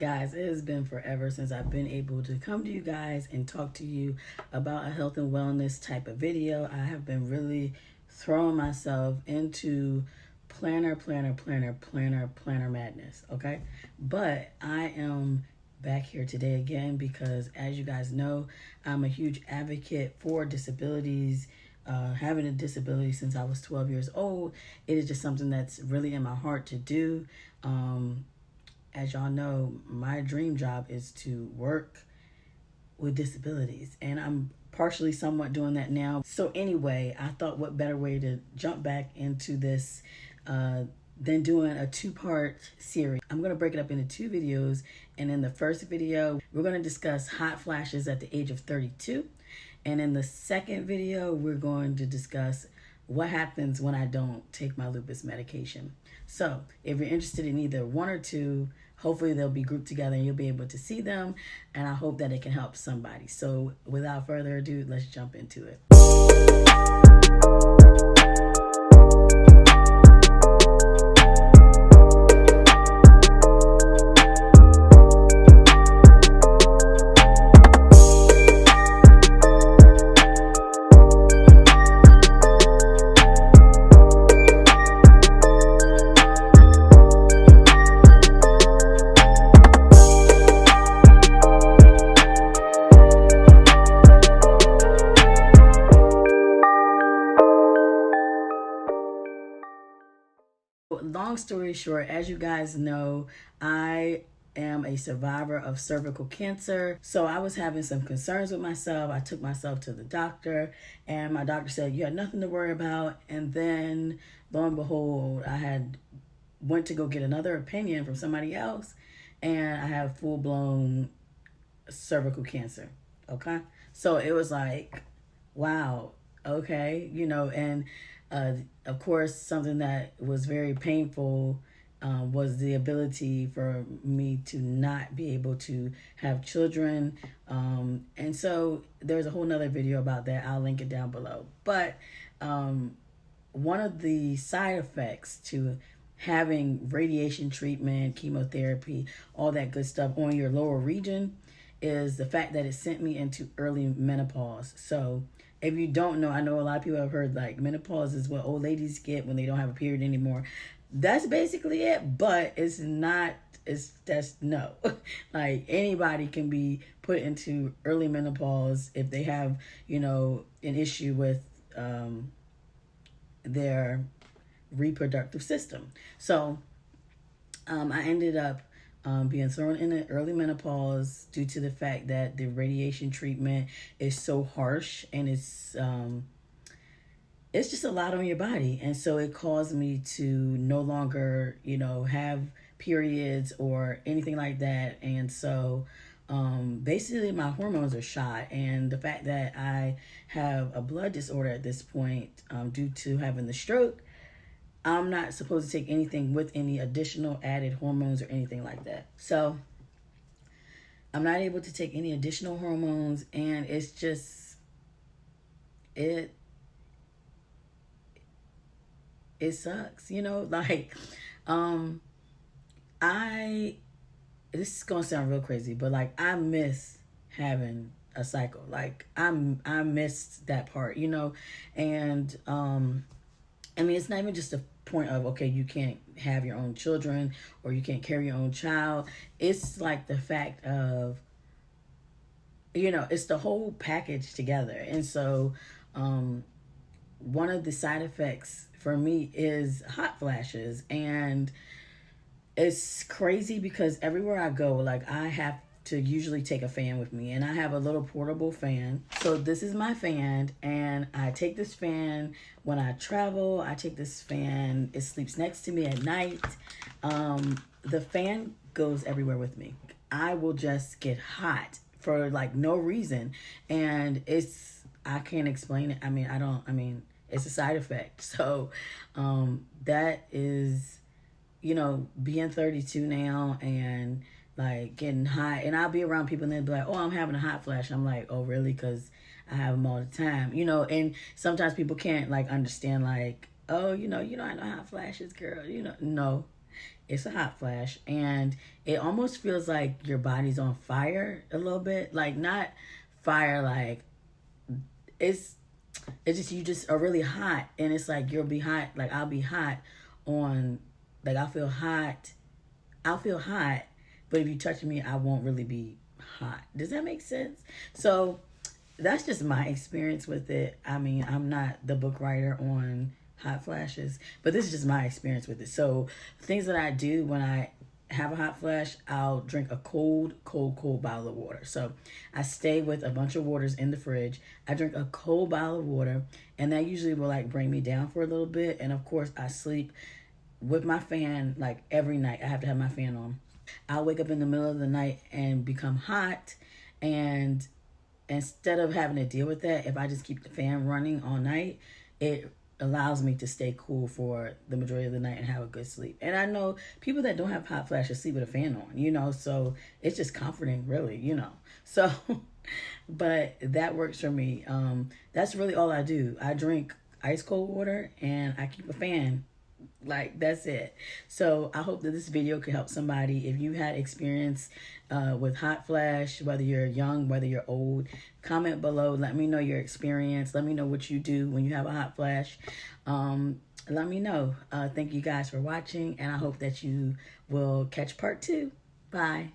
Guys, it has been forever since I've been able to come to you guys and talk to you about a health and wellness type of video. I have been really throwing myself into planner madness, okay? But I am back here today again because, as you guys know, I'm a huge advocate for disabilities. Having a disability since I was 12 years old, it is just something that's really in my heart to do. As y'all know, my dream job is to work with disabilities, and I'm partially somewhat doing that now. So anyway, I thought what better way to jump back into this than doing a two-part series. I'm going to break it up into two videos, and in the first video, we're going to discuss hot flashes at the age of 32. And in the second video, we're going to discuss what happens when I don't take my lupus medication. So if you're interested in either one or two, hopefully they'll be grouped together and you'll be able to see them. And I hope that it can help somebody. So without further ado, let's jump into it. Long story short, as you guys know, I am a survivor of cervical cancer. So I was having some concerns with myself. I took myself to the doctor, and my doctor said, you had nothing to worry about. And then lo and behold, I had went to go get another opinion from somebody else, and I have full-blown cervical cancer. Okay. So it was like, wow, okay, and of course, something that was very painful was the ability for me to not be able to have children. And so there's a whole nother video about that. I'll link it down below. But one of the side effects to having radiation treatment, chemotherapy, all that good stuff on your lower region is the fact that it sent me into early menopause. So if you don't know, I know a lot of people have heard like menopause is what old ladies get when they don't have a period anymore. That's basically it, but it's not, that's no. Like anybody can be put into early menopause if they have, an issue with their reproductive system. So I ended up being thrown in an early menopause due to the fact that the radiation treatment is so harsh, and it's just a lot on your body. And so it caused me to no longer, have periods or anything like that. And so basically my hormones are shot. And the fact that I have a blood disorder at this point due to having the stroke, I'm not supposed to take anything with any additional added hormones or anything like that. So I'm not able to take any additional hormones, and it's just, it sucks, like, this is gonna sound real crazy, but like, I miss having a cycle. Like I missed that part, and, I mean, it's not even just a point of, okay, you can't have your own children or you can't carry your own child. It's like the fact of, it's the whole package together. And so one of the side effects for me is hot flashes. And it's crazy because everywhere I go, like I have to usually take a fan with me, and I have a little portable fan. So this is my fan, and I take this fan when I travel. I take this fan, it sleeps next to me at night. The fan goes everywhere with me. I will just get hot for like no reason, and I can't explain it. I mean it's a side effect. So that is, being 32 now and like getting hot, and I'll be around people and they'll be like, oh, I'm having a hot flash. I'm like, oh really? Because I have them all the time, and sometimes people can't like understand, like, oh, you know I know hot flashes, girl, no, it's a hot flash, and it almost feels like your body's on fire a little bit. Like, not fire, like it's just, you just are really hot, and it's like you'll be hot, like I'll be hot on, like I'll feel hot, but if you touch me, I won't really be hot. Does that make sense? So that's just my experience with it. I mean, I'm not the book writer on hot flashes, but this is just my experience with it. So things that I do when I have a hot flash, I'll drink a cold bottle of water. So I stay with a bunch of waters in the fridge. I drink a cold bottle of water, and that usually will like bring me down for a little bit. And of course, I sleep with my fan like every night. I have to have my fan on. I'll wake up in the middle of the night and become hot, and instead of having to deal with that, if I just keep the fan running all night, it allows me to stay cool for the majority of the night and have a good sleep. And I know people that don't have hot flashes sleep with a fan on, you know, so it's just comforting, really, you know. So, but that works for me. That's really all I do. I drink ice cold water and I keep a fan. Like, that's it. So I hope that this video could help somebody. If you had experience with hot flash, whether you're young, whether you're old, comment below. Let me know your experience. Let me know what you do when you have a hot flash. Let me know. Thank you guys for watching, and I hope that you will catch part 2. Bye.